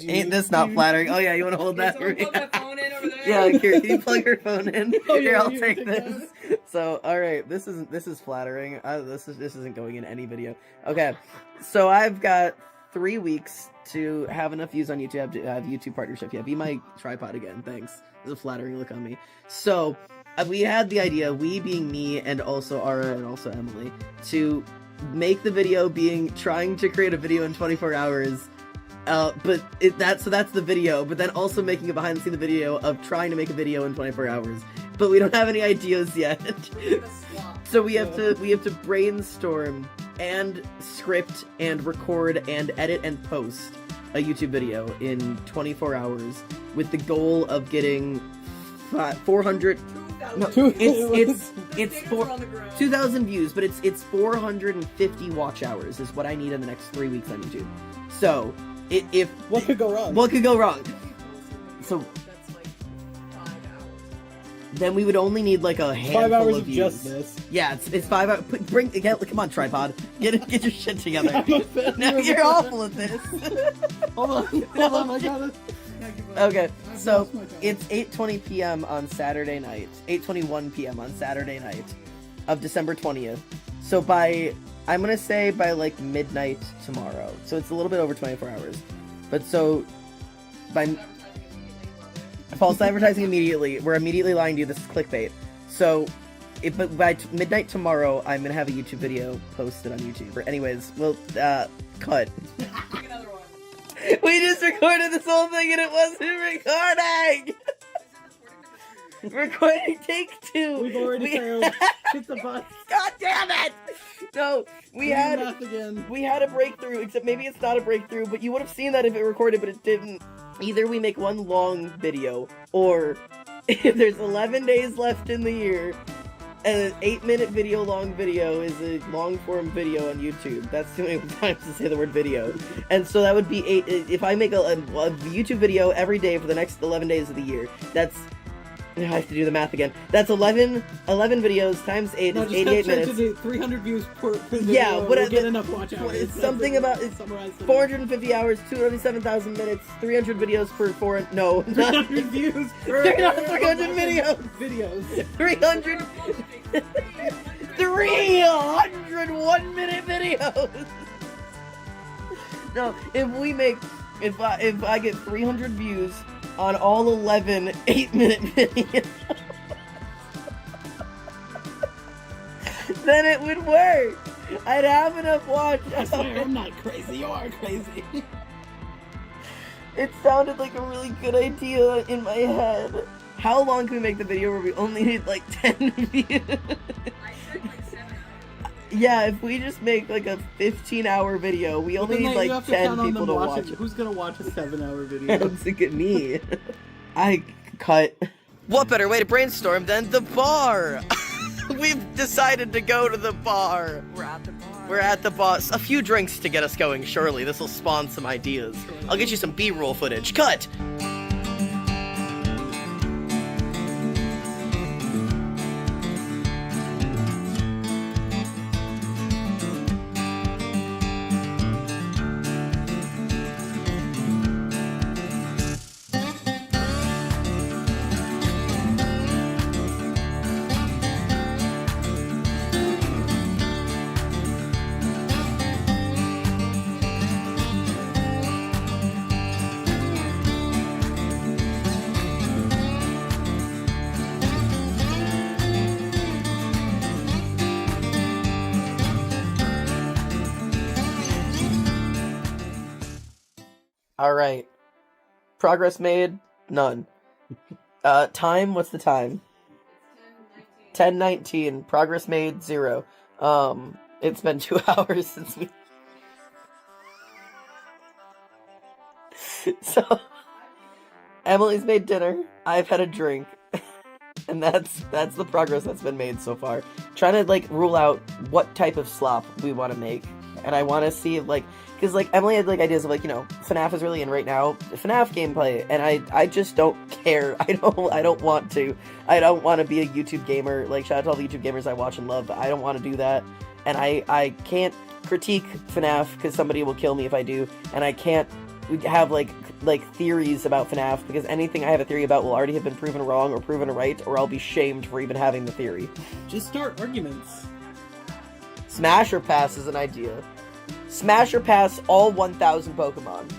Ain't this not flattering? Oh yeah, you want to hold that for me? Plug my phone in over there. Yeah, here, can you plug your phone in? Oh, yeah, Here, I'll you take take this. So, all right, this is flattering. This isn't going in any video. Okay, so I've got 3 weeks to have enough views on YouTube to have YouTube partnership. Yeah, be my tripod again. Thanks. There's a flattering look on me. So we had the idea, we being me and also Ara and also Emily, to make the video trying to create a video in 24 hours. But that's the video, but then also making a behind the scenes video of trying to make a video in 24 hours. But we don't have any ideas yet. So we have to brainstorm and script and record and edit and post a YouTube video in 24 hours with the goal of getting 400 no, it's 2,000 views, but it's 450 watch hours is what I need in the next 3 weeks on YouTube. So if what could go wrong? What could go wrong? So that's like 5 hours. Then we would only need like a handful 5 hours of of views. just this. Yeah, it's 5 hours. Come on, tripod. Get your shit together. I'm a fan. No, you're awful at this. Hold on, I got it. Okay, so it's 8:20 p.m. on Saturday night. 8:21 p.m. on Saturday night of December 20th. So I'm gonna say by like midnight tomorrow. So it's a little bit over 24 hours. But so by false advertising immediately. We're immediately lying to you. This is clickbait. So but by midnight tomorrow, I'm gonna have a YouTube video posted on YouTube. Anyways, we'll cut. Another one. We just recorded this whole thing and it wasn't recording! Recording take 2! We've already failed. Hit the button. God damn it! No, we had a breakthrough, except maybe it's not a breakthrough, but you would have seen that if it recorded, but it didn't. Either we make one long video, or if there's 11 days left in the year, and an 8-minute video long video is a long-form video on YouTube. That's too many times to say the word video. And so that would be 8, if I make a YouTube video every day for the next 11 days of the year, that's, I have to do the math again. That's 11 videos times 8 is 88 minutes. 300 views per video. Yeah, what get enough watch hours. Something about it's 450 hours, 277,000 minutes, 300 videos per 300 views per 300 videos. 300 1-minute videos. No, if I get 300 views on all 11 8-minute videos, then it would work. I'd have enough watch. I swear, I'm not crazy. You are crazy. It sounded like a really good idea in my head. How long can we make the video where we only need like 10 views? I said like 7 hours. Yeah, if we just make like a 15-hour video, we only need like 10 people to watch it. Who's gonna watch a 7-hour video? Look at me. I cut. What better way to brainstorm than the bar? We've decided to go to the bar. We're at the bar. We're at the bar. A few drinks to get us going, surely. This will spawn some ideas. I'll get you some B-roll footage. Cut! Alright. Progress made? None. Time? What's the time? 10:19. Progress made? 0. It's been 2 hours since we... So, Emily's made dinner. I've had a drink. And that's the progress that's been made so far. Trying to, like, rule out what type of slop we want to make. And I want to see, like... Because, like, Emily had, like, ideas of, like, you know, FNAF is really in right now. FNAF gameplay. And I just don't care. I don't want to. I don't want to be a YouTube gamer. Like, shout out to all the YouTube gamers I watch and love. But I don't want to do that. And I can't critique FNAF because somebody will kill me if I do. And I can't have, like, like theories about FNAF, because anything I have a theory about will already have been proven wrong or proven right, or I'll be shamed for even having the theory. Just start arguments. Smash or pass is an idea. Smash or pass all 1,000 Pokemon.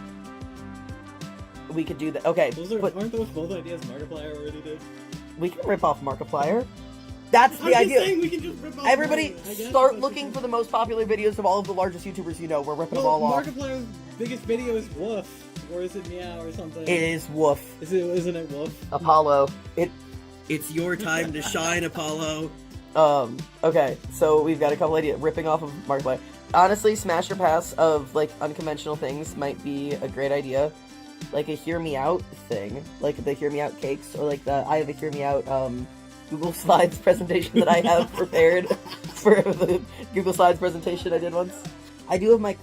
We could do that. Okay, Aren't those both ideas Markiplier already did? we can rip off Markiplier. That's the I'm just idea. saying we can just rip off Everybody, Markiplier, I guess. start looking for the most popular videos of all of the largest YouTubers you know. We're ripping them all off. Markiplier's biggest video is Woof. Or is it Meow or something? It is Woof. Isn't it Woof? Apollo. It's your time to shine, Apollo. Okay, so we've got a couple ideas. Ripping off of Markiplier. Honestly, Smash or Pass of, like, unconventional things might be a great idea. Like a Hear Me Out thing. Like the Hear Me Out cakes, or like I have a Hear Me Out, Google Slides presentation that I have prepared for the Google Slides presentation I did once. I do have my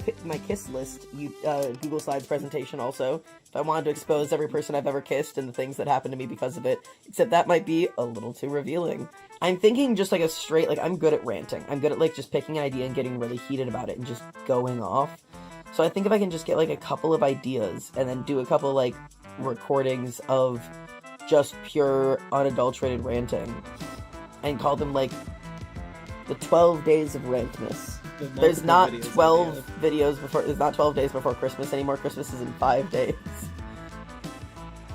kiss list Google Slides presentation also, if I wanted to expose every person I've ever kissed and the things that happened to me because of it, except that might be a little too revealing. I'm thinking just like a straight, like, I'm good at ranting. I'm good at, like, just picking an idea and getting really heated about it and just going off. So I think if I can just get, like, a couple of ideas and then do a couple, like, recordings of just pure, unadulterated ranting and call them, like, the 12 days of rantness. There's not 12 videos before, there's not 12 days before Christmas anymore. Christmas is in 5 days.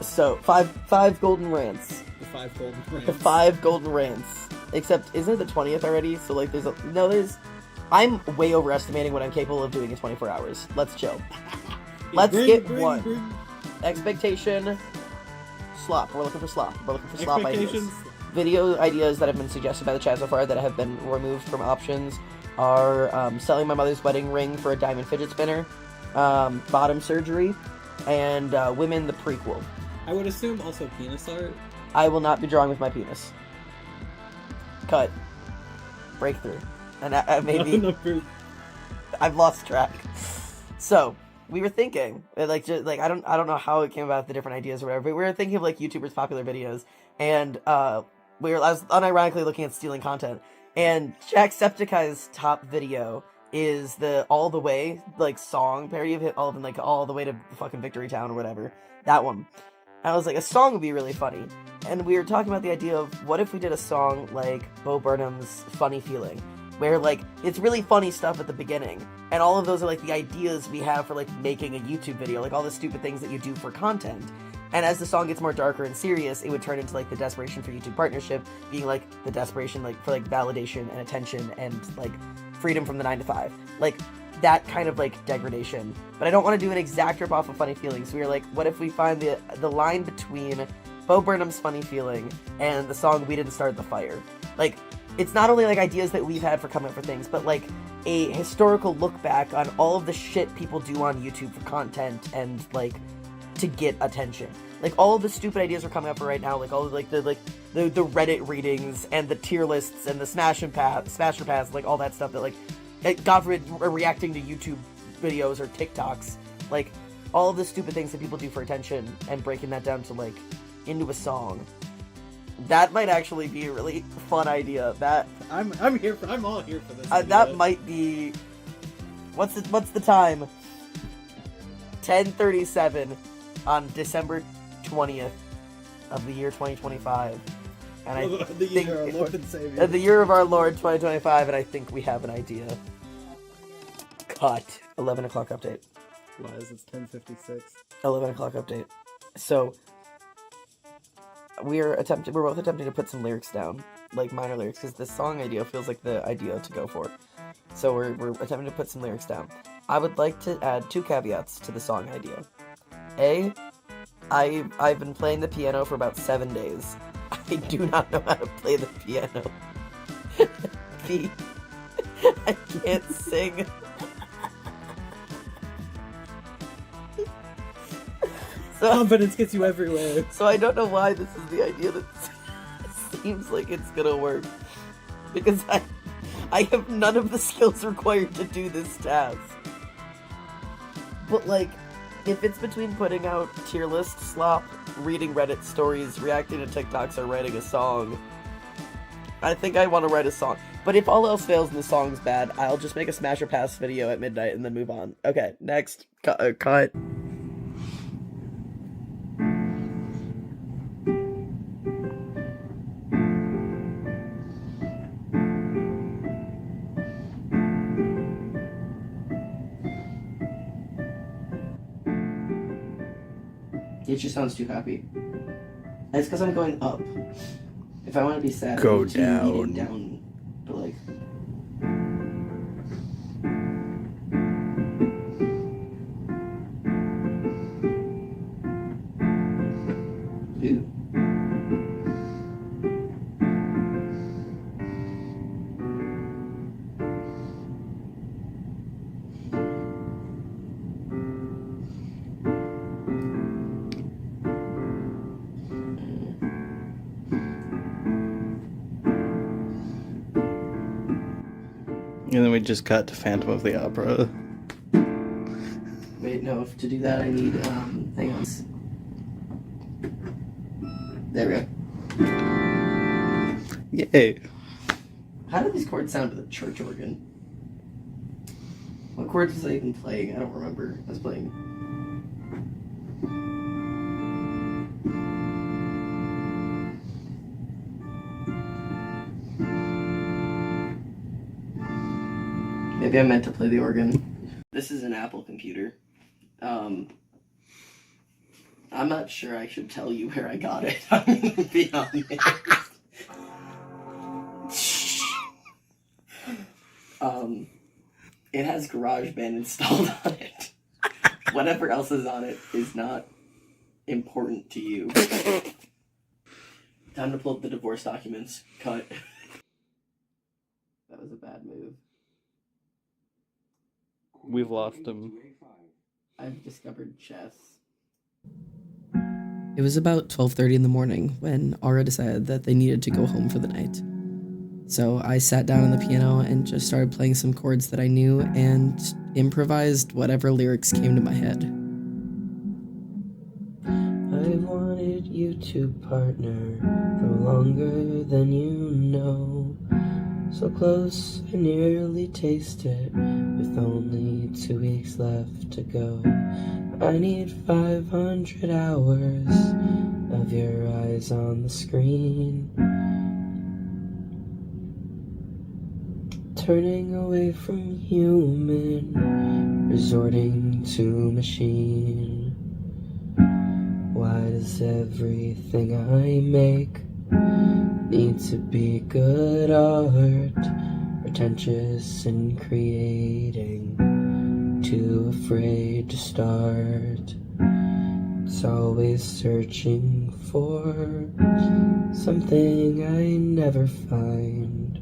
So, five golden rants. The 5 golden rants. The 5 golden rants. Except, isn't it the 20th already? So, like, I'm way overestimating what I'm capable of doing in 24 hours. Let's chill. Let's get one. Expectation. Slop. We're looking for slop. We're looking for slop ideas. Video ideas that have been suggested by the chat so far that have been removed from options are selling my mother's wedding ring for a diamond fidget spinner, bottom surgery, and Women the prequel. I would assume also penis art. I will not be drawing with my penis. Cut. Breakthrough. And maybe I've lost track. So we were thinking, like, just like I don't know how it came about, the different ideas or whatever, but we were thinking of like YouTubers' popular videos, and I was unironically looking at stealing content, and Jacksepticeye's top video is the All the Way, like, song parody of it, all the way to fucking Victory Town or whatever. That one. And I was like, a song would be really funny. And we were talking about the idea of what if we did a song like Bo Burnham's Funny Feeling, where, like, it's really funny stuff at the beginning, and all of those are, like, the ideas we have for, like, making a YouTube video, like, all the stupid things that you do for content. And as the song gets more darker and serious, it would turn into, like, the Desperation for YouTube partnership, being, like, the desperation, like, for, like, validation and attention and, like, freedom from the 9 to 5. Like, that kind of, like, degradation. But I don't want to do an exact rip-off of Funny Feeling, so we were like, what if we find the line between Bo Burnham's Funny Feeling and the song We Didn't Start the Fire? Like, it's not only, like, ideas that we've had for coming up for things, but, like, a historical look back on all of the shit people do on YouTube for content and, like, to get attention. Like, all of the stupid ideas we're coming up for right now, like, all of, like, the Reddit readings and the tier lists and the Smash or Pass, like, all that stuff that, like, God forbid, reacting to YouTube videos or TikToks, like, all of the stupid things that people do for attention and breaking that down to, like, into a song. That might actually be a really fun idea. I'm all here for this. That might be. What's the time? 10:37 on December 20th of the year 2025, and I the think year of our Lord and Savior. The year of our Lord 2025, and I think we have an idea. Cut. 11 o'clock update. Lies. It's 10:56. 11 o'clock update. So. We're both attempting to put some lyrics down, like minor lyrics, because this song idea feels like the idea to go for. So we're attempting to put some lyrics down. I would like to add 2 caveats to the song idea. A, I've been playing the piano for about 7 days. I do not know how to play the piano. B, I can't sing. Confidence gets you everywhere. So I don't know why this is the idea that seems like it's gonna work. Because I have none of the skills required to do this task. But, like, if it's between putting out tier list slop, reading Reddit stories, reacting to TikToks, or writing a song, I think I want to write a song. But if all else fails and the song's bad, I'll just make a Smash or Pass video at midnight and then move on. Okay, next. Cut. It just sounds too happy. It's because I'm going up. If I want to be sad, I Go need to be leading down. down. But like. Ew. And then we just cut to Phantom of the Opera. Wait, no. To do that, I need hang on. There we go. Yay. How do these chords sound to the church organ? What chords was I even playing? I don't remember. I was playing. Maybe I meant to play the organ. This is an Apple computer. I'm not sure I should tell you where I got it. I'm gonna be honest. It has GarageBand installed on it. Whatever else is on it is not important to you. Time to pull up the divorce documents. Cut. That was a bad move. We've lost him. I've discovered chess. It was about 12:30 in the morning when Aura decided that they needed to go home for the night. So I sat down on the piano and just started playing some chords that I knew and improvised whatever lyrics came to my head. I wanted you to partner for longer than you know. So close, I nearly taste it, with only 2 weeks left to go. I need 500 hours of your eyes on the screen. Turning away from human, resorting to machine. Why does everything I make need to be good art? Pretentious in creating, too afraid to start. It's always searching for something I never find.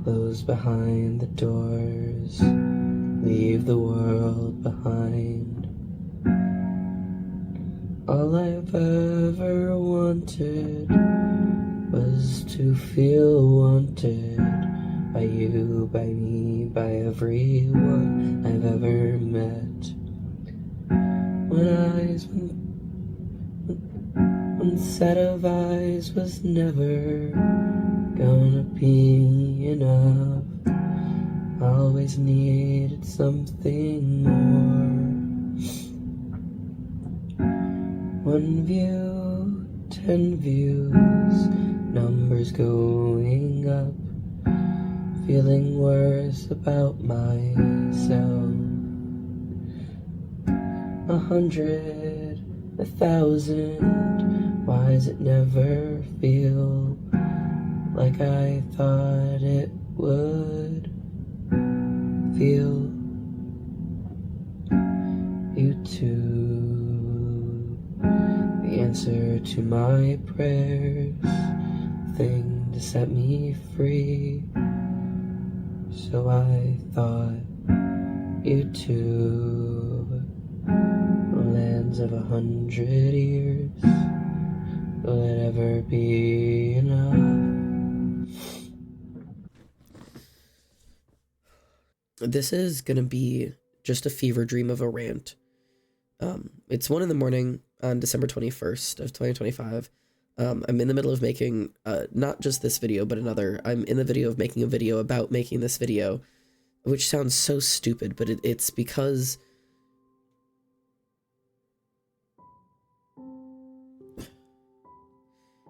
Close behind the doors, leave the world behind. All I've ever wanted was to feel wanted by you, by me, by everyone I've ever met. One set of eyes was never gonna be enough. Always needed something more. One view, 10 views, numbers going up. Feeling worse about myself. 100, 1,000, why does it never feel like I thought it would feel? You too, the answer to my prayers, thing to set me free. So I thought you too, lands of 100 years, will it ever be enough? This is gonna be just a fever dream of a rant. It's 1 in the morning on December 21st of 2025. I'm in the middle of making, not just this video, but another. I'm in the video of making a video about making this video, which sounds so stupid, but it's because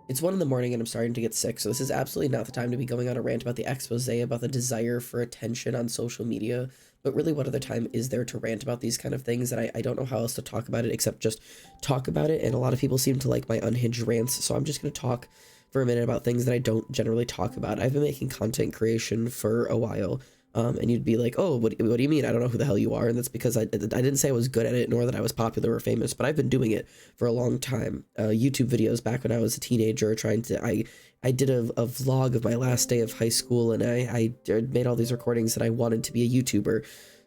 It's 1 in the morning and I'm starting to get sick, so this is absolutely not the time to be going on a rant about the expose about the desire for attention on social media. But really, what other time is there to rant about these kind of things? And I don't know how else to talk about it except just talk about it. And a lot of people seem to like my unhinged rants, so I'm just going to talk for a minute about things that I don't generally talk about. I've been making content creation for a while. And you'd be like, oh, what do you mean? I don't know who the hell you are. And that's because I didn't say I was good at it, nor that I was popular or famous, but I've been doing it for a long time. YouTube videos back when I was a teenager, I did a vlog of my last day of high school, and I made all these recordings that I wanted to be a YouTuber,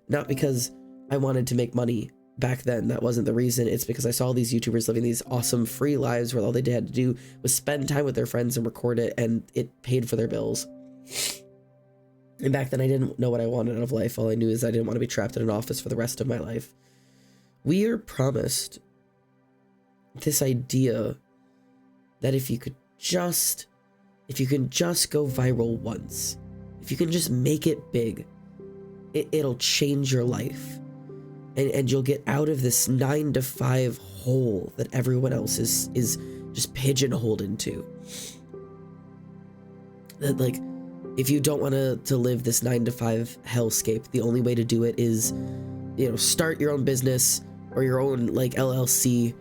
not because I wanted to make money back then. That wasn't the reason. It's because I saw these YouTubers living these awesome free lives where all they had to do was spend time with their friends and record it, and it paid for their bills. And back then I didn't know what I wanted out of life. All I knew is I didn't want to be trapped in an office for the rest of my life. We are promised this idea that if you can just go viral once, if you can just make it big, it'll change your life. And you'll get out of this 9-to-5 hole that everyone else is just pigeonholed into. That, like, if you don't want to live this 9-to-5 hellscape, the only way to do it is, you know, start your own business or your own, like, LLC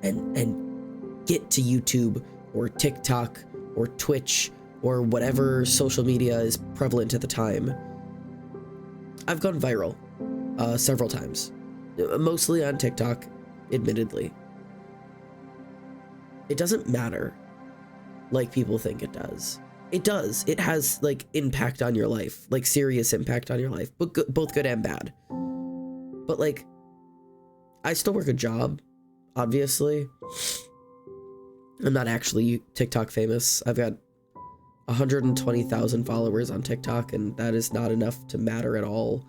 and get to YouTube or TikTok or Twitch or whatever social media is prevalent at the time. I've gone viral several times, mostly on TikTok, admittedly. It doesn't matter like people think it does. It does. It has, like, impact on your life, like serious impact on your life, but both good and bad. But, like, I still work a job, obviously. I'm not actually TikTok famous. I've got 120,000 followers on TikTok, and that is not enough to matter at all.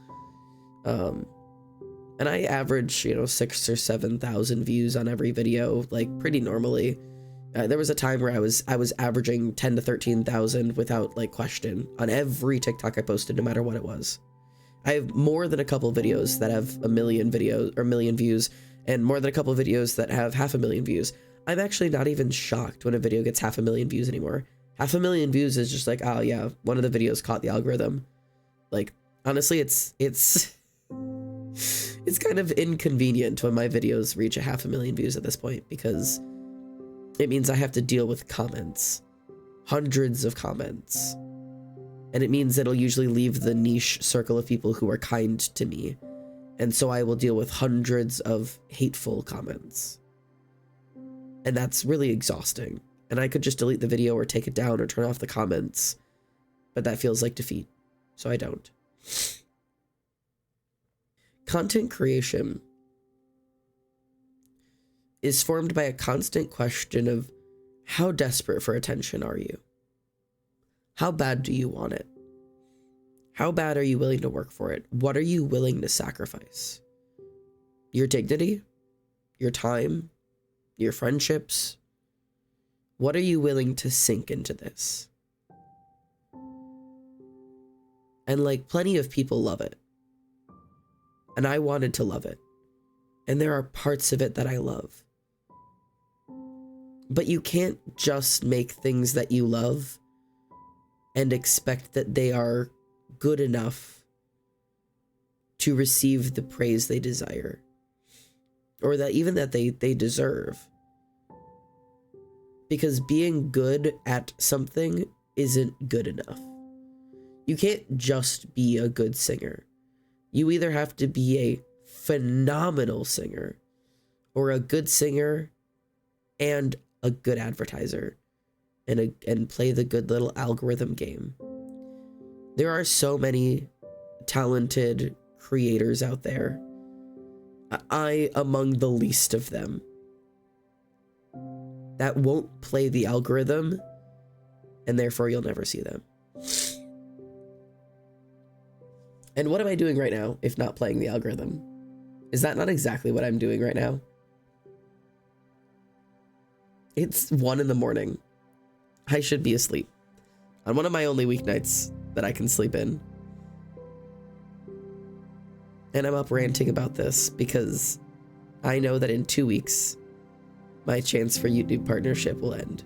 And I average, you know, 6,000 or 7,000 views on every video, like, pretty normally. There was a time where I was averaging 10 to 13,000 without, like, question on every TikTok I posted, no matter what it was. I have more than a couple videos that have a million views, and more than a couple videos that have 500,000 views. I'm actually not even shocked when a video gets 500,000 views anymore. 500,000 views is just like, oh yeah, one of the videos caught the algorithm. Like, honestly, it's kind of inconvenient when my videos reach 500,000 views at this point, because it means I have to deal with comments, hundreds of comments, and it means it'll usually leave the niche circle of people who are kind to me, and so I will deal with hundreds of hateful comments, and that's really exhausting. And I could just delete the video or take it down or turn off the comments, but that feels like defeat, so I don't. Content creation is formed by a constant question of how desperate for attention are you? How bad do you want it? How bad are you willing to work for it? What are you willing to sacrifice? Your dignity? Your time? Your friendships? What are you willing to sink into this? And, like, plenty of people love it. And I wanted to love it. And there are parts of it that I love. But you can't just make things that you love and expect that they are good enough to receive the praise they desire, or that even that they deserve. Because being good at something isn't good enough. You can't just be a good singer. You either have to be a phenomenal singer, or a good singer and a good advertiser, and play the good little algorithm game. There are so many talented creators out there. I among the least of them, that won't play the algorithm, and therefore you'll never see them. And what am I doing right now if not playing the algorithm? Is that not exactly what I'm doing right now? It's 1 in the morning. I should be asleep on one of my only weeknights that I can sleep in. And I'm up ranting about this because I know that in 2 weeks, my chance for YouTube partnership will end.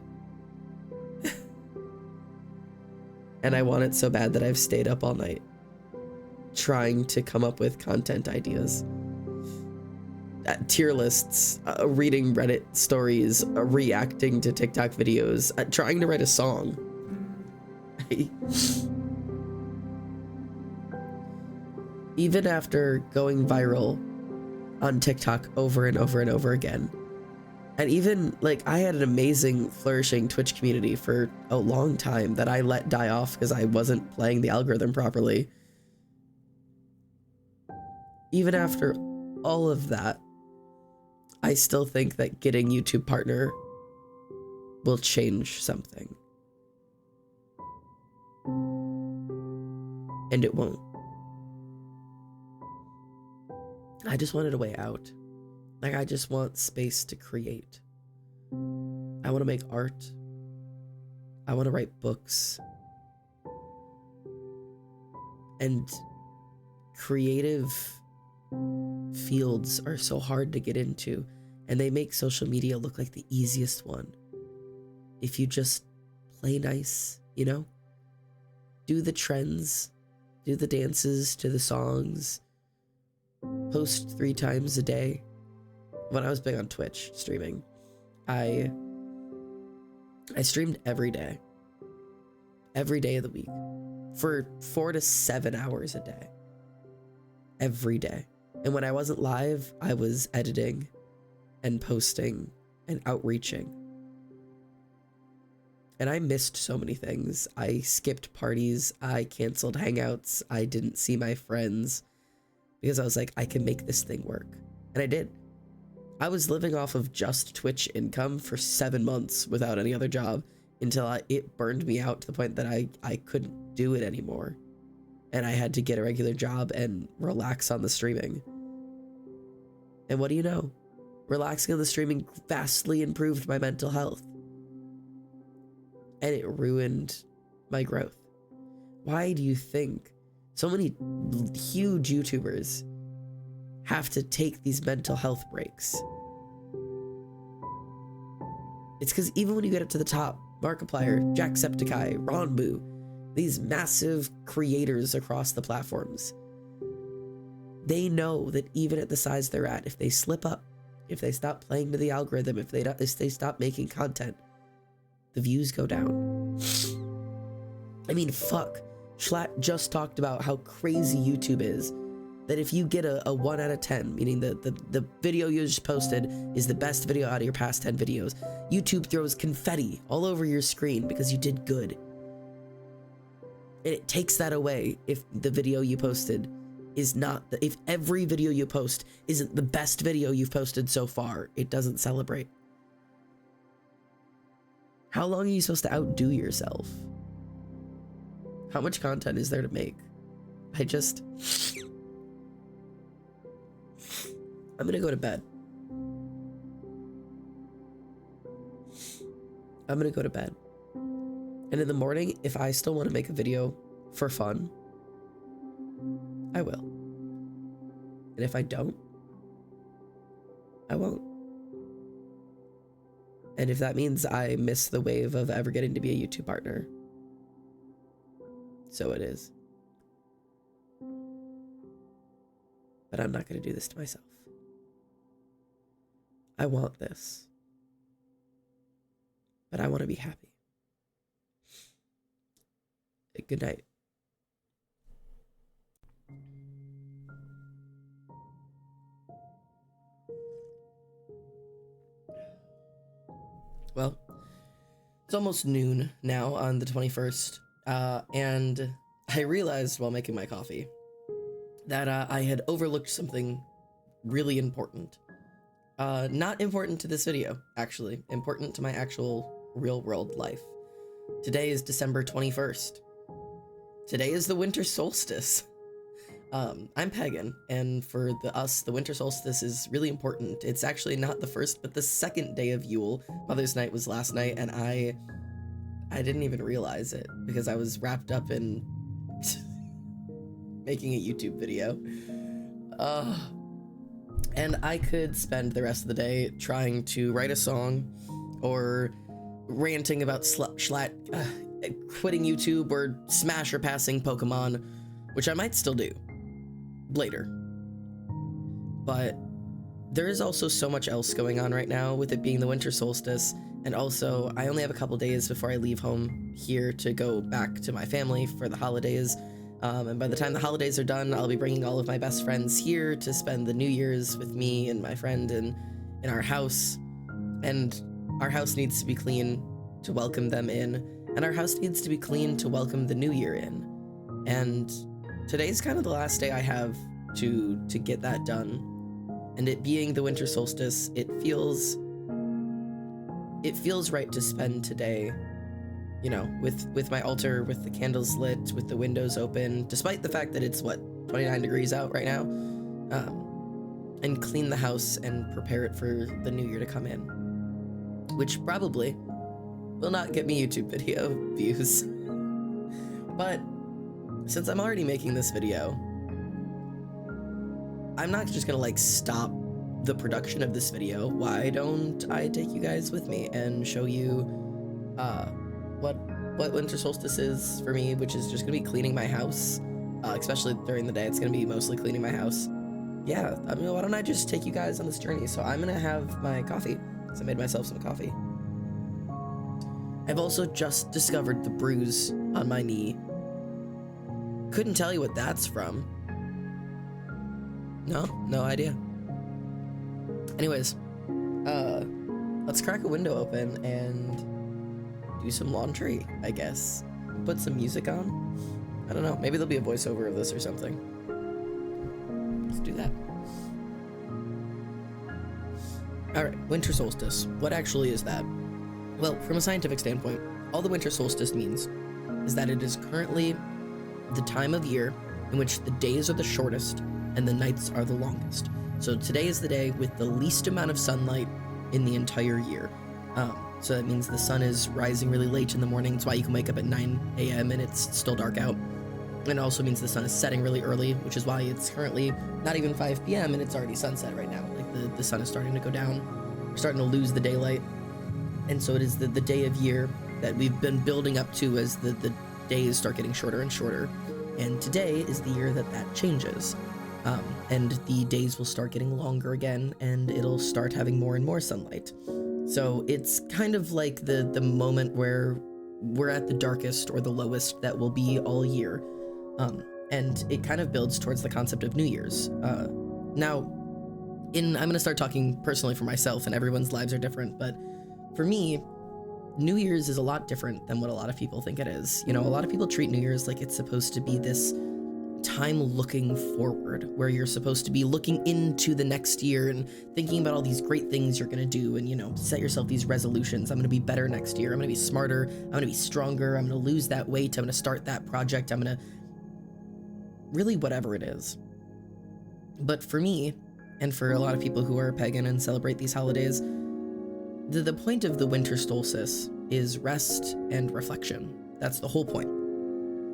and I want it so bad that I've stayed up all night trying to come up with content ideas. Tier lists, reading Reddit stories, reacting to TikTok videos, trying to write a song. Even after going viral on TikTok over and over and over again, and even like I had an amazing flourishing Twitch community for a long time that I let die off because I wasn't playing the algorithm properly. Even after all of that, I still think that getting YouTube partner will change something. And it won't. I just wanted a way out. Like, I just want space to create. I want to make art. I want to write books. And creative fields are so hard to get into, and they make social media look like the easiest one. If you just play nice, you know? Do the trends, do the dances to the songs, post 3 times a day. When I was big on Twitch streaming, I streamed every day of the week for 4 to 7 hours a day, every day. And when I wasn't live, I was editing and posting and outreaching. And I missed so many things. I skipped parties, I canceled hangouts, I didn't see my friends because I was like, I can make this thing work. And I did. I was living off of just Twitch income for 7 months without any other job until it burned me out to the point that I couldn't do it anymore. And I had to get a regular job and relax on the streaming. And what do you know? Relaxing on the streaming vastly improved my mental health. And it ruined my growth. Why do you think so many huge YouTubers have to take these mental health breaks? It's because even when you get up to the top, Markiplier, Jacksepticeye, Ronbu, these massive creators across the platforms, they know that even at the size they're at, if they slip up, if they stop playing to the algorithm, if they stop making content, the views go down. I mean, fuck. Schlatt just talked about how crazy YouTube is. That if you get a 1 out of 10, meaning the video you just posted is the best video out of your past 10 videos, YouTube throws confetti all over your screen because you did good. And it takes that away if the video you posted is not, if every video you post isn't the best video you've posted so far, it doesn't celebrate. How long are you supposed to outdo yourself? How much content is there to make? I'm gonna go to bed. I'm gonna go to bed. And in the morning, if I still want to make a video for fun, I will. And if I don't, I won't. And if that means I miss the wave of ever getting to be a YouTube partner, so it is. But I'm not going to do this to myself. I want this. But I want to be happy. Good night. Well, it's almost noon now on the 21st, and I realized while making my coffee that I had overlooked something really important. Not important to this video, actually. Important to my actual real-world life. Today is December 21st. Today is the winter solstice. I'm pagan, and for us, the winter solstice is really important. It's actually not the first, but the second day of Yule. Mother's Night was last night, and I didn't even realize it because I was wrapped up in making a YouTube video. And I could spend the rest of the day trying to write a song or ranting about quitting YouTube or Smash or passing Pokemon, which I might still do later. But there is also so much else going on right now, with it being the winter solstice, and also I only have a couple days before I leave home here to go back to my family for the holidays. And by the time the holidays are done, I'll be bringing all of my best friends here to spend the New Year's with me and my friend in our house. And our house needs to be clean to welcome them in, and our house needs to be clean to welcome the new year in. And today's kind of the last day I have to get that done. And it being the winter solstice, it feels right to spend today, you know, with my altar, with the candles lit, with the windows open, despite the fact that it's, what, 29 degrees out right now, and clean the house and prepare it for the new year to come in, which probably will not get me YouTube video views. But since I'm already making this video, I'm not just gonna like stop the production of this video. Why don't I take you guys with me and show you what winter solstice is for me, which is just gonna be cleaning my house, especially during the day. It's gonna be mostly cleaning my house. Yeah, I mean, why don't I just take you guys on this journey? So I'm gonna have my coffee, because I made myself some coffee. I've also just discovered the bruise on my knee. Couldn't tell you what that's from. No idea. Anyways, let's crack a window open and do some laundry, I guess. Put some music on. I don't know, maybe there'll be a voiceover of this or something. Let's do that. Alright, winter solstice. What actually is that? Well, from a scientific standpoint, all the winter solstice means is that it is currently the time of year in which the days are the shortest and the nights are the longest. So today is the day with the least amount of sunlight in the entire year. So that means the sun is rising really late in the morning. That's why you can wake up at 9 a.m. and it's still dark out. And it also means the sun is setting really early, which is why it's currently not even 5 p.m. and it's already sunset right now. Like the sun is starting to go down. We're starting to lose the daylight. And so it is the day of year that we've been building up to as the days start getting shorter and shorter. And today is the year that changes. And the days will start getting longer again, and it'll start having more and more sunlight. So it's kind of like the moment where we're at the darkest or the lowest that will be all year. And it kind of builds towards the concept of New Year's. Now, I'm going to start talking personally for myself, and everyone's lives are different, but for me, New Year's is a lot different than what a lot of people think it is. You know, a lot of people treat New Year's like it's supposed to be this time looking forward, where you're supposed to be looking into the next year and thinking about all these great things you're going to do, and, you know, set yourself these resolutions. I'm going to be better next year. I'm going to be smarter. I'm going to be stronger. I'm going to lose that weight. I'm going to start that project. I'm going to really whatever it is. But for me, and for a lot of people who are pagan and celebrate these holidays, the point of the winter solstice is rest and reflection. That's the whole point.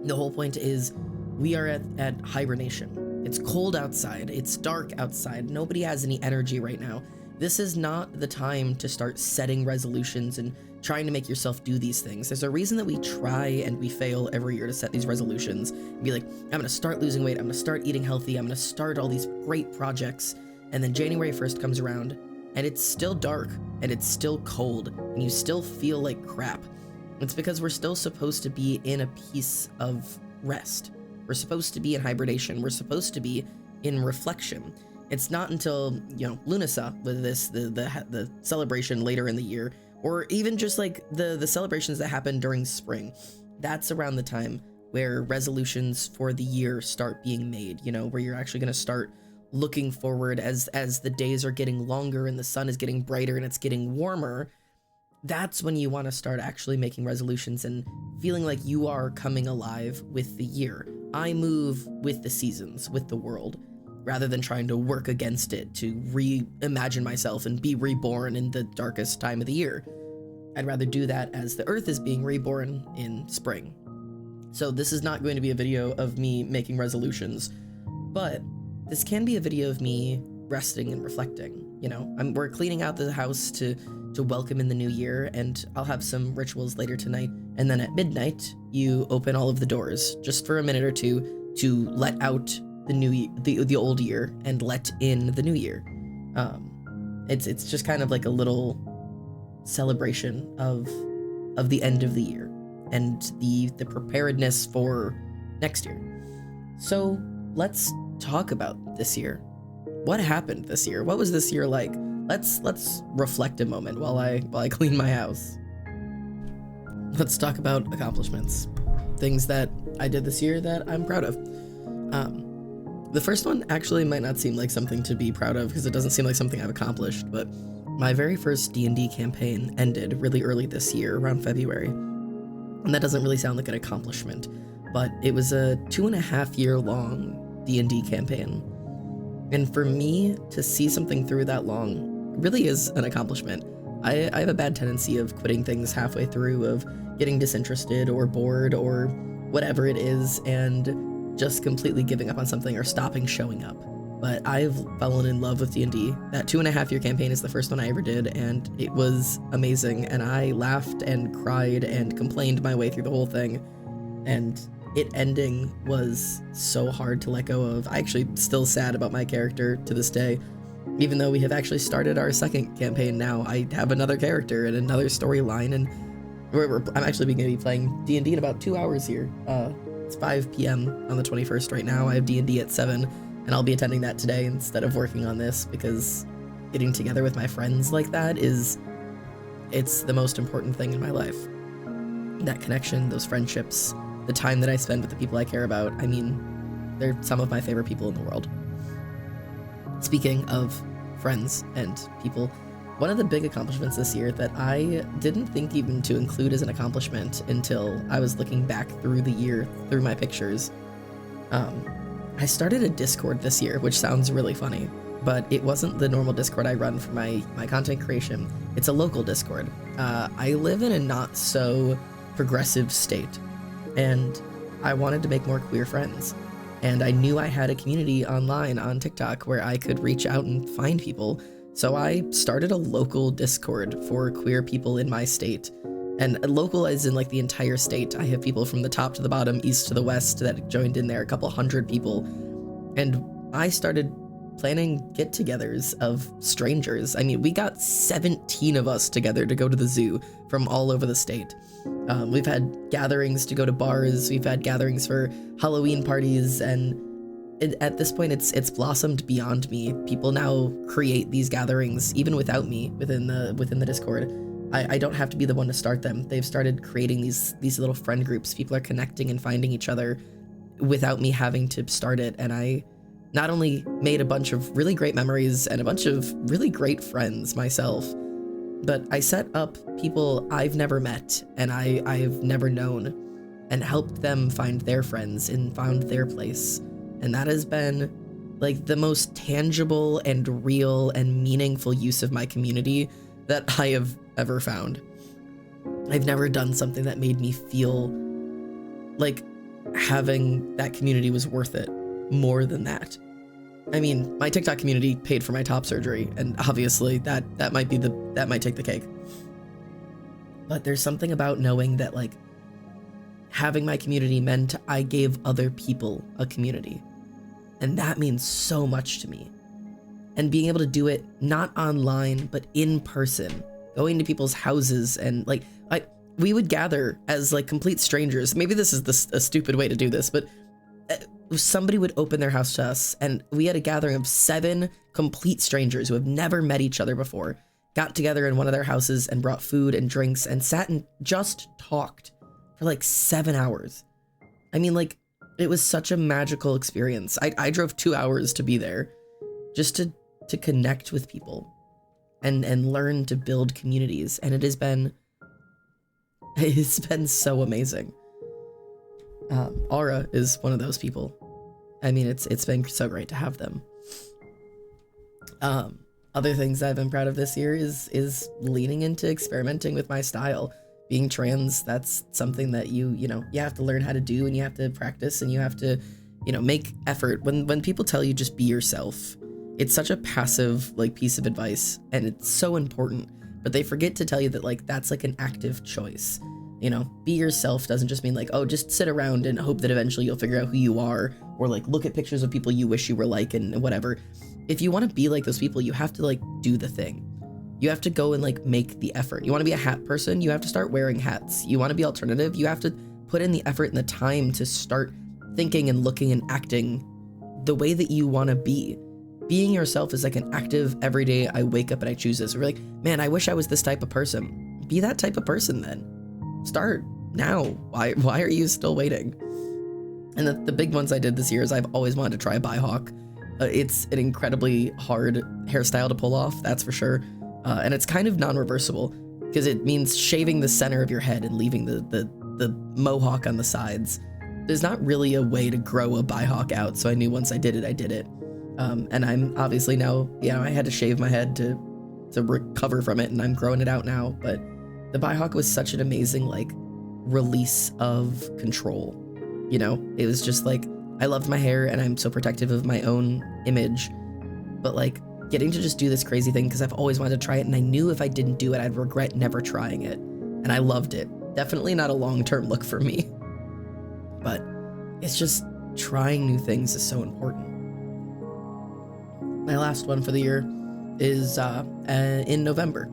The whole point is we are at hibernation. It's cold outside. It's dark outside. Nobody has any energy right now. This is not the time to start setting resolutions and trying to make yourself do these things. There's a reason that we try and we fail every year to set these resolutions and be like, I'm going to start losing weight. I'm going to start eating healthy. I'm going to start all these great projects. And then January 1st comes around and it's still dark and it's still cold and you still feel like crap. It's because we're still supposed to be in a piece of rest. We're supposed to be in hibernation. We're supposed to be in reflection. It's not until, you know, Lunasa, with this, the celebration later in the year, or even just like the celebrations that happen during spring, that's around the time where resolutions for the year start being made, you know, where you're actually going to start looking forward as the days are getting longer and the sun is getting brighter and it's getting warmer. That's when you want to start actually making resolutions and feeling like you are coming alive with the year. I move with the seasons, with the world, rather than trying to work against it to reimagine myself and be reborn in the darkest time of the year. I'd rather do that as the earth is being reborn in spring. So this is not going to be a video of me making resolutions, but this can be a video of me resting and reflecting. You know, we're cleaning out the house to to welcome in the new year, and I'll have some rituals later tonight. And then at midnight, you open all of the doors just for a minute or two to let out the old year and let in the new year. It's just kind of like a little celebration of the end of the year and the preparedness for next year. So let's talk about this year. What happened this year? What was this year like? Let's reflect a moment while I clean my house. Let's talk about accomplishments, things that I did this year that I'm proud of. The first one actually might not seem like something to be proud of because it doesn't seem like something I've accomplished, but my very first D&D campaign ended really early this year, around February. And that doesn't really sound like an accomplishment, but it was a 2.5-year long D&D campaign. And for me to see something through that long really is an accomplishment. I have a bad tendency of quitting things halfway through, of getting disinterested or bored or whatever it is, and just completely giving up on something or stopping showing up. But I've fallen in love with D&D. That 2.5-year campaign is the first one I ever did, and it was amazing, and I laughed and cried and complained my way through the whole thing, and it ending was so hard to let go of. I actually still sad about my character to this day. Even though we have actually started our second campaign now, I have another character and another storyline, and I'm actually going to be playing D&D in about 2 hours here. It's 5 p.m. on the 21st right now. I have D&D at 7, and I'll be attending that today instead of working on this, because getting together with my friends like that it's the most important thing in my life. That connection, those friendships, the time that I spend with the people I care about. I mean, they're some of my favorite people in the world. Speaking of friends and people, one of the big accomplishments this year that I didn't think even to include as an accomplishment until I was looking back through the year, through my pictures, I started a Discord this year, which sounds really funny, but it wasn't the normal Discord I run for my content creation. It's a local Discord. I live in a not so progressive state, and I wanted to make more queer friends. And I knew I had a community online on TikTok where I could reach out and find people. So I started a local Discord for queer people in my state. And local as in like the entire state. I have people from the top to the bottom, east to the west that joined in there, a couple hundred people. And I started planning get-togethers of strangers. I mean, we got 17 of us together to go to the zoo from all over the state. We've had gatherings to go to bars, we've had gatherings for Halloween parties, and at this point it's blossomed beyond me. People now create these gatherings even without me within the Discord. I don't have to be the one to start them. They've started creating these little friend groups. People are connecting and finding each other without me having to start it, and I not only made a bunch of really great memories and a bunch of really great friends myself, but I set up people I've never met and I've never known and helped them find their friends and found their place. And that has been like the most tangible and real and meaningful use of my community that I have ever found. I've never done something that made me feel like having that community was worth it more than that. I mean, my TikTok community paid for my top surgery, and obviously that might take the cake. But there's something about knowing that, like, having my community meant I gave other people a community. And that means so much to me. And being able to do it not online, but in person, going to people's houses, and like we would gather as like complete strangers. Maybe this is a stupid way to do this, but somebody would open their house to us, and we had a gathering of 7 complete strangers who have never met each other before, got together in one of their houses and brought food and drinks and sat and just talked for like 7 hours. I mean, like, it was such a magical experience. I drove 2 hours to be there just to connect with people and learn to build communities, and it's been so amazing. Aura is one of those people. I mean, it's been so great to have them. Other things I've been proud of this year is leaning into experimenting with my style. Being trans, that's something that you have to learn how to do, and you have to practice, and you have to, make effort. When people tell you just be yourself, it's such a passive like piece of advice, and it's so important but they forget to tell you that like that's like an active choice. You know, be yourself doesn't just mean like, oh, just sit around and hope that eventually you'll figure out who you are, or like look at pictures of people you wish you were like and whatever. If you want to be like those people, you have to like do the thing. You have to go and like make the effort. You want to be a hat person, you have to start wearing hats. You want to be alternative, you have to put in the effort and the time to start thinking and looking and acting the way that you want to be. Being yourself is like an active everyday, I wake up and I choose this. We're like, man, I wish I was this type of person. Be that type of person then. Start now. Why are you still waiting? And the big ones I did this year is I've always wanted to try a bihawk. It's an incredibly hard hairstyle to pull off, that's for sure. And it's kind of non-reversible because it means shaving the center of your head and leaving the mohawk on the sides. There's not really a way to grow a bihawk out, so I knew once I did it, I did it. And I'm obviously now, I had to shave my head to recover from it, and I'm growing it out now, but the bihawk was such an amazing, like, release of control. You know, it was just like, I loved my hair and I'm so protective of my own image, but like getting to just do this crazy thing because I've always wanted to try it, and I knew if I didn't do it, I'd regret never trying it. And I loved it. Definitely not a long-term look for me, but it's just trying new things is so important. My last one for the year is in November.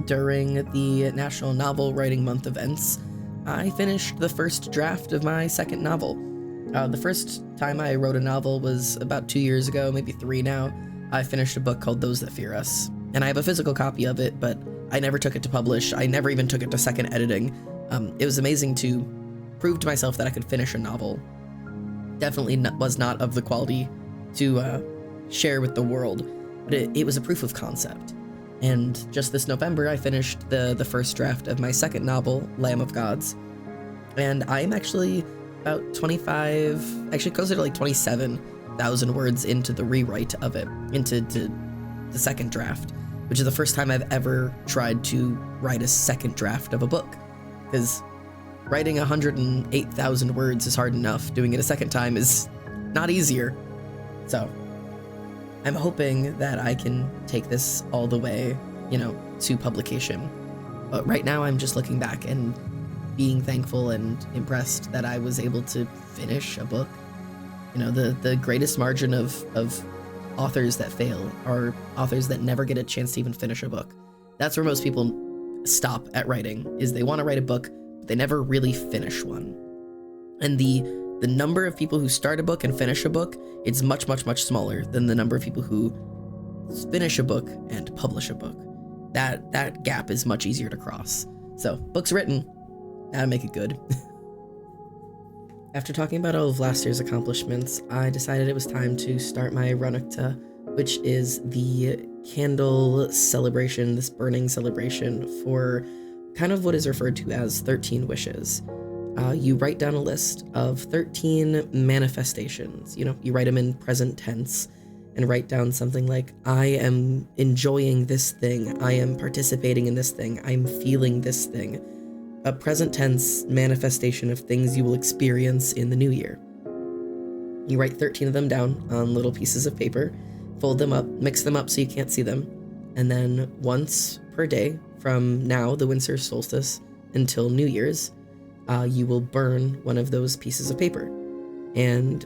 During the National Novel Writing Month events, I finished the first draft of my second novel. The first time I wrote a novel was about 2 years ago, maybe 3 now. I finished a book called Those That Fear Us, and I have a physical copy of it, but I never took it to publish. I never even took it to second editing. It was amazing to prove to myself that I could finish a novel. Definitely was not of the quality to share with the world, but it was a proof of concept. And just this November, I finished the first draft of my second novel, Lamb of Gods. And I'm actually about 25, actually closer to like 27,000 words into the rewrite of it, into the second draft, which is the first time I've ever tried to write a second draft of a book. Because writing 108,000 words is hard enough. Doing it a second time is not easier. So I'm hoping that I can take this all the way, to publication. But right now I'm just looking back and being thankful and impressed that I was able to finish a book. The greatest margin of authors that fail are authors that never get a chance to even finish a book. That's where most people stop at writing, is they want to write a book, but they never really finish one. And the number of people who start a book and finish a book, it's much, much, much smaller than the number of people who finish a book and publish a book. That gap is much easier to cross. So, book's written, now make it good. After talking about all of last year's accomplishments, I decided it was time to start my Runukta, which is the candle celebration, this burning celebration for kind of what is referred to as 13 wishes. You write down a list of 13 manifestations. You write them in present tense and write down something like, I am enjoying this thing, I am participating in this thing, I'm feeling this thing. A present tense manifestation of things you will experience in the new year. You write 13 of them down on little pieces of paper, fold them up, mix them up so you can't see them, and then once per day from now, the winter solstice, until New Year's, you will burn one of those pieces of paper, and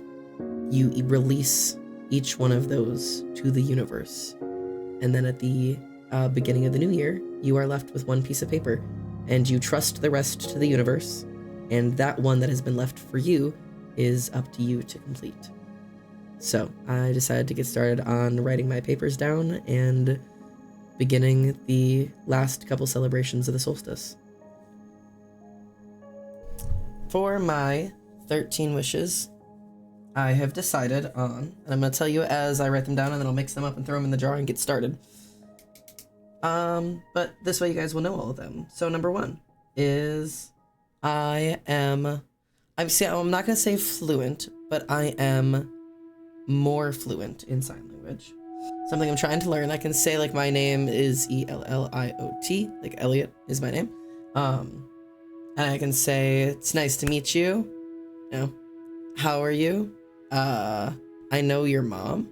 you release each one of those to the universe. And then at the beginning of the new year, you are left with one piece of paper, and you trust the rest to the universe, and that one that has been left for you is up to you to complete. So I decided to get started on writing my papers down and beginning the last couple celebrations of the solstice. For my 13 wishes, I have decided on, and I'm going to tell you as I write them down, and then I'll mix them up and throw them in the jar and get started. But this way you guys will know all of them. So number 1 is I'm not going to say fluent, but I am more fluent in sign language. Something I'm trying to learn. I can say like my name is Elliot, like Elliot is my name. And I can say, it's nice to meet you. How are you? I know your mom.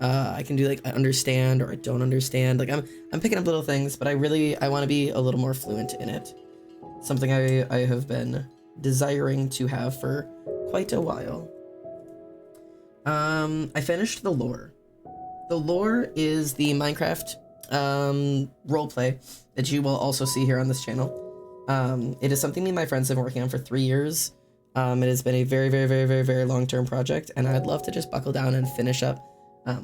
I can do like I understand or I don't understand. Like I'm picking up little things, but I want to be a little more fluent in it. Something I have been desiring to have for quite a while. I finished the lore. The lore is the Minecraft roleplay that you will also see here on this channel. It is something me and my friends have been working on for 3 years. It has been a very, very, very, very, very long-term project, and I'd love to just buckle down and finish up.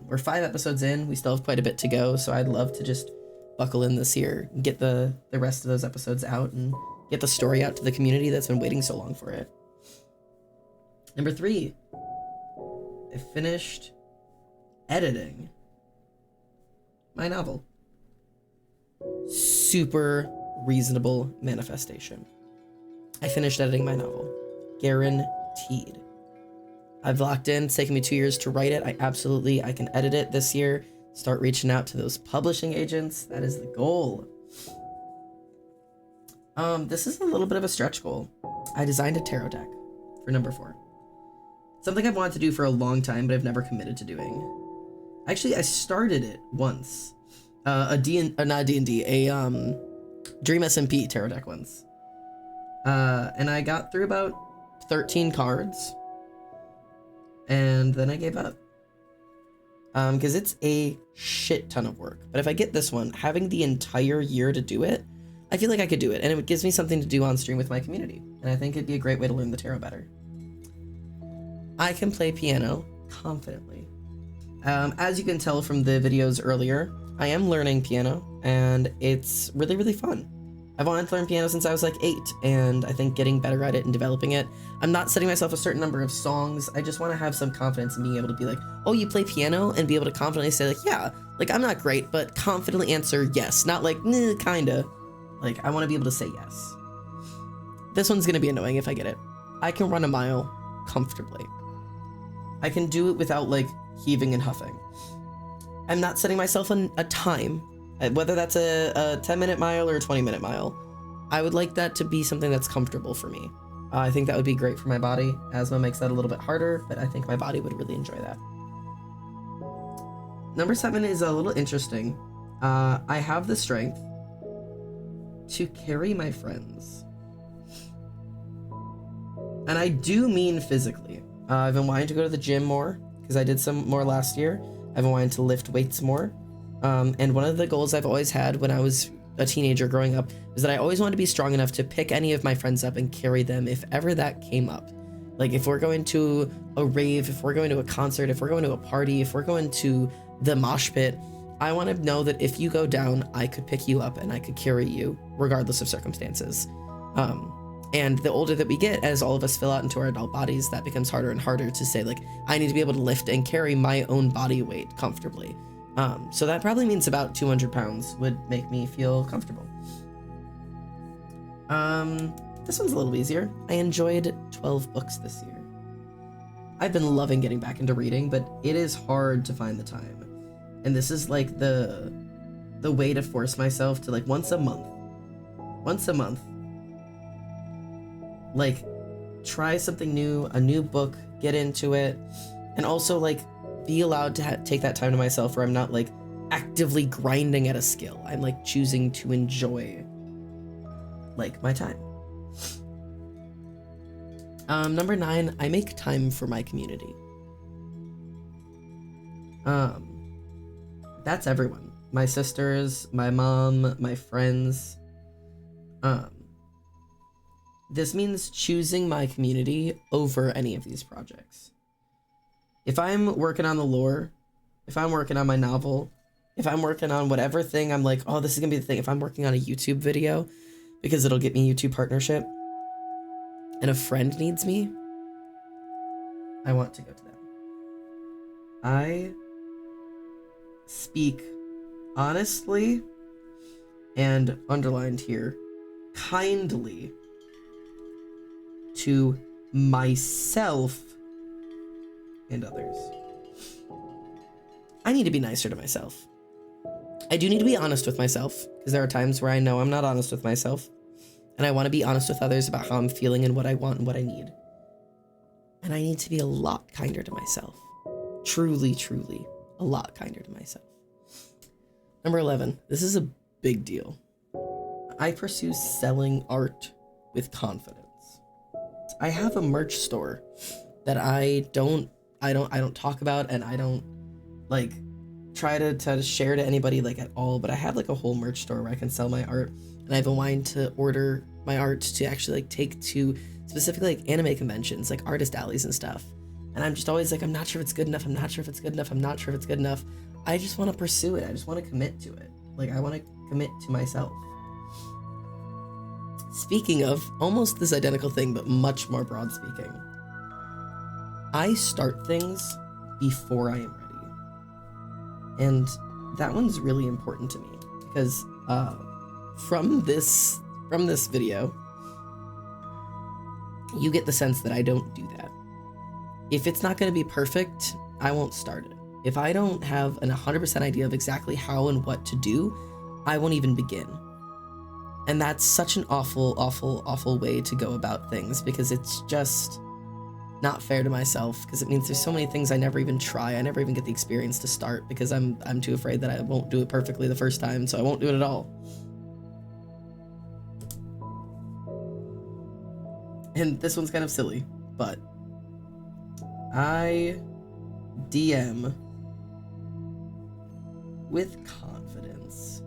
We're 5 episodes in. We still have quite a bit to go, so I'd love to just buckle in this year, get the rest of those episodes out, and get the story out to the community that's been waiting so long for it. Number 3, I finished editing my novel. Super reasonable manifestation. I finished editing my novel. Guaranteed. I've locked in. It's taken me 2 years to write it. I can edit it this year. Start reaching out to those publishing agents. That is the goal. This is a little bit of a stretch goal. I designed a tarot deck for number 4. Something I've wanted to do for a long time, but I've never committed to doing. Actually, I started it once. Not D&D, a Dream SMP tarot deck once. And I got through about 13 cards. And then I gave up. Because it's a shit ton of work. But if I get this one, having the entire year to do it, I feel like I could do it. And it gives me something to do on stream with my community. And I think it'd be a great way to learn the tarot better. I can play piano confidently. As you can tell from the videos earlier, I am learning piano, and it's really, really fun. I've wanted to learn piano since I was like 8, and I think getting better at it and developing it. I'm not setting myself a certain number of songs. I just want to have some confidence in being able to be like, oh, you play piano? And be able to confidently say like, yeah, like I'm not great, but confidently answer yes. Not like, nah, kinda. Like, I want to be able to say yes. This one's going to be annoying if I get it. I can run a mile comfortably. I can do it without like heaving and huffing. I'm not setting myself a time, whether that's a 10-minute mile or a 20-minute mile. I would like that to be something that's comfortable for me. I think that would be great for my body. Asthma makes that a little bit harder, but I think my body would really enjoy that. Number 7 is a little interesting. I have the strength to carry my friends. And I do mean physically. I've been wanting to go to the gym more, because I did some more last year. I've been wanting to lift weights more. And one of the goals I've always had when I was a teenager growing up is that I always wanted to be strong enough to pick any of my friends up and carry them if ever that came up. Like if we're going to a rave, if we're going to a concert, if we're going to a party, if we're going to the mosh pit, I want to know that if you go down, I could pick you up and I could carry you regardless of circumstances. And the older that we get, as all of us fill out into our adult bodies, that becomes harder and harder to say, like, I need to be able to lift and carry my own body weight comfortably. So that probably means about 200 pounds would make me feel comfortable. This one's a little easier. I enjoyed 12 books this year. I've been loving getting back into reading, but it is hard to find the time. And this is like the way to force myself to like once a month, like try something new, a new book, get into it, and also like be allowed to take that time to myself where I'm not like actively grinding at a skill. I'm like choosing to enjoy like my time. Number 9, I make time for my community. That's everyone. My sisters, my mom, my friends. This means choosing my community over any of these projects. If I'm working on the lore, if I'm working on my novel, if I'm working on whatever thing, I'm like, oh, this is gonna be the thing. If I'm working on a YouTube video, because it'll get me YouTube partnership, and a friend needs me, I want to go to them. I speak honestly, and underlined here, kindly to myself and others. I need to be nicer to myself. I do need to be honest with myself, because there are times where I know I'm not honest with myself, and I want to be honest with others about how I'm feeling and what I want and what I need. And I need to be a lot kinder to myself. Truly, truly, a lot kinder to myself. Number 11, this is a big deal. I pursue selling art with confidence. I have a merch store that I don't talk about, and I don't like try to share to anybody like at all, but I have like a whole merch store where I can sell my art, and I've been wanting to order my art to actually like take to specifically like anime conventions, like artist alleys and stuff. And I'm just always like, I'm not sure if it's good enough. I'm not sure if it's good enough. I'm not sure if it's good enough. I just want to pursue it. I just want to commit to it. Like, I want to commit to myself. Speaking of almost this identical thing, but much more broad speaking, I start things before I am ready. And that one's really important to me because from this video, you get the sense that I don't do that. If it's not going to be perfect, I won't start it. If I don't have an 100% idea of exactly how and what to do, I won't even begin. And that's such an awful, awful, awful way to go about things, because it's just not fair to myself, because it means there's so many things I never even try. I never even get the experience to start because I'm too afraid that I won't do it perfectly the first time, so I won't do it at all. And this one's kind of silly, but I DM with confidence.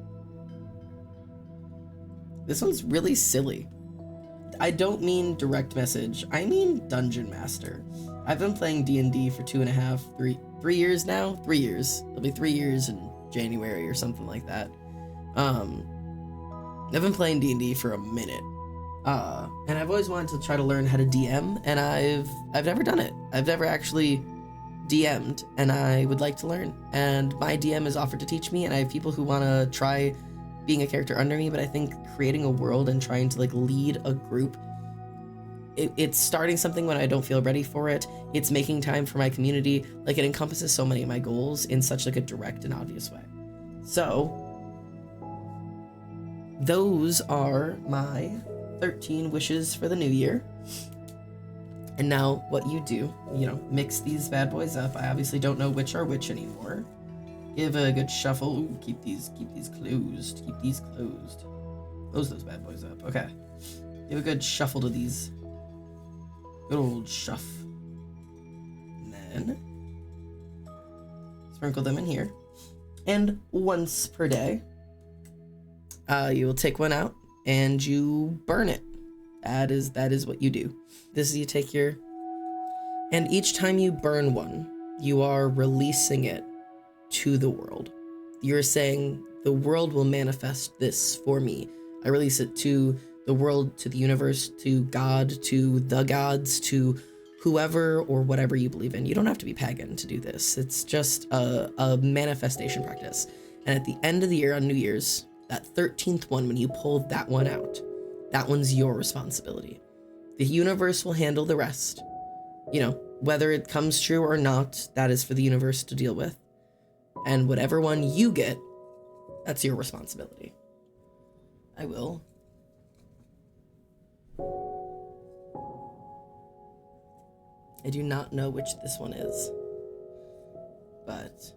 This one's really silly. I don't mean direct message, I mean Dungeon Master. I've been playing D&D for 3 years now? 3 years. It'll be 3 years in January or something like that. I've been playing D&D for a minute. And I've always wanted to try to learn how to DM, and I've never done it. I've never actually DM'd, and I would like to learn. And my DM has offered to teach me, and I have people who want to try being a character under me, but I think creating a world and trying to like lead a group, it's starting something when I don't feel ready for it. It's making time for my community. Like, it encompasses so many of my goals in such like a direct and obvious way. So those are my 13 wishes for the new year. And now what you do, mix these bad boys up. I obviously don't know which are which anymore. Give a good shuffle. Ooh, keep these closed. Keep these closed. Close those bad boys up. Okay. Give a good shuffle to these. Good old shuff. And then sprinkle them in here. And once per day, you will take one out and you burn it. That is what you do. This is, you take your, and each time you burn one, you are releasing it to the world. You're saying, the world will manifest this for me. I release it to the world, to the universe, to God, to the gods, to whoever or whatever you believe in. You don't have to be pagan to do this. It's just a manifestation practice. And at the end of the year, on New Year's, that 13th one, when you pull that one out, that one's your responsibility. The universe will handle the rest. Whether it comes true or not, that is for the universe to deal with. And whatever one you get, that's your responsibility. I will. I do not know which this one is, but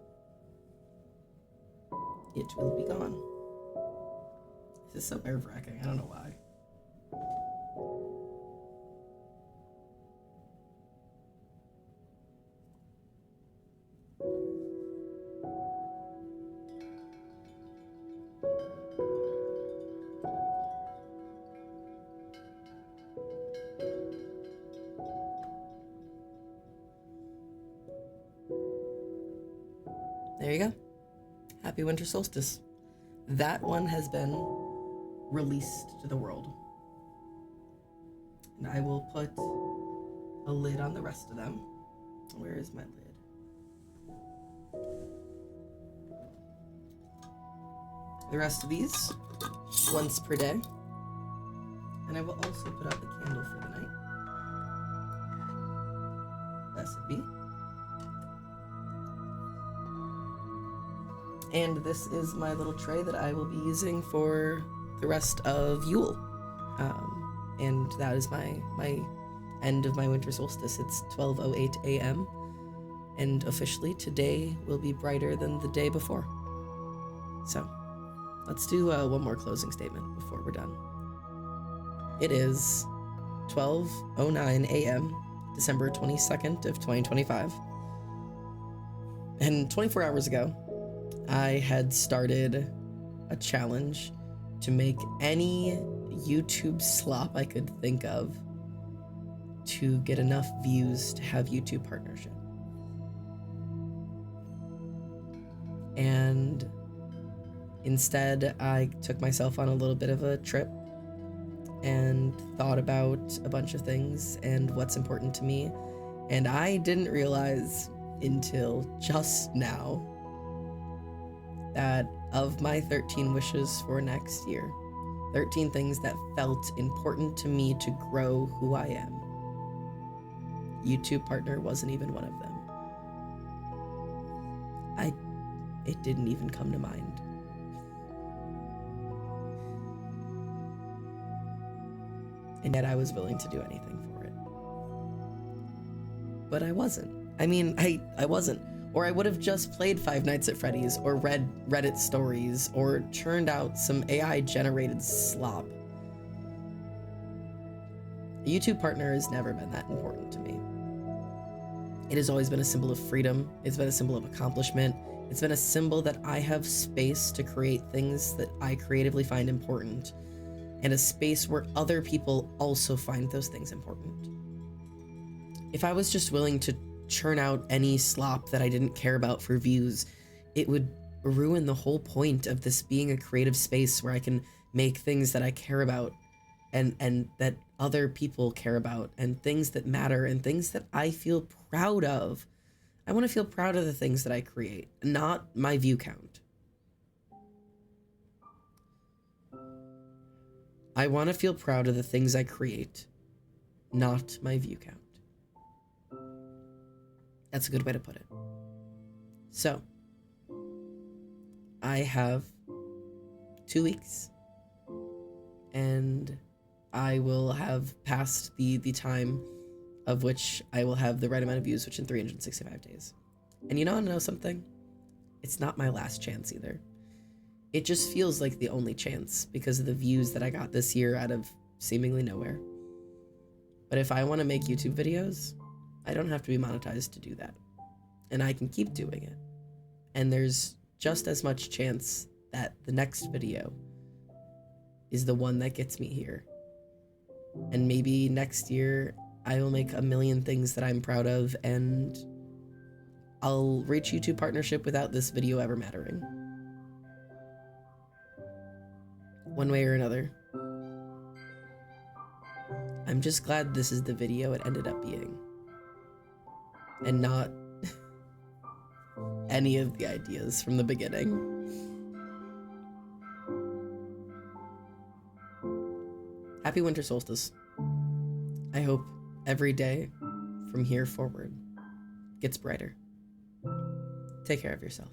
it will be gone. This is so nerve-wracking. I don't know why. There you go. Happy winter solstice. That one has been released to the world. And I will put a lid on the rest of them. Where is my lid? The rest of these, once per day. And I will also put out the candle for the night. Blessed be. And this is my little tray that I will be using for the rest of Yule. And that is my end of my winter solstice. It's 12:08 a.m. And officially, today will be brighter than the day before. So, let's do one more closing statement before we're done. It is 12:09 a.m., December 22nd of 2025. And 24 hours ago, I had started a challenge to make any YouTube slop I could think of to get enough views to have YouTube partnership. And instead, I took myself on a little bit of a trip and thought about a bunch of things and what's important to me. And I didn't realize until just now that of my 13 wishes for next year, 13 things that felt important to me to grow who I am, YouTube partner wasn't even one of them. It didn't even come to mind. And yet I was willing to do anything for it. But I wasn't. I mean, I wasn't. Or I would have just played Five Nights at Freddy's or read Reddit stories or churned out some AI-generated slop. A YouTube partner has never been that important to me. It has always been a symbol of freedom. It's been a symbol of accomplishment. It's been a symbol that I have space to create things that I creatively find important, and a space where other people also find those things important. If I was just willing to churn out any slop that I didn't care about for views, it would ruin the whole point of this being a creative space where I can make things that I care about and that other people care about, and things that matter and things that I feel proud of. I want to feel proud of the things that I create, not my view count. I want to feel proud of the things I create, not my view count. That's a good way to put it. So, I have 2 weeks, and I will have passed the time of which I will have the right amount of views, which in 365 days. And you know something? It's not my last chance either. It just feels like the only chance because of the views that I got this year out of seemingly nowhere. But if I want to make YouTube videos, I don't have to be monetized to do that. And I can keep doing it. And there's just as much chance that the next video is the one that gets me here. And maybe next year I will make a million things that I'm proud of, and I'll reach YouTube partnership without this video ever mattering. One way or another. I'm just glad this is the video it ended up being. And not any of the ideas from the beginning. Happy winter solstice. I hope every day from here forward gets brighter. Take care of yourself.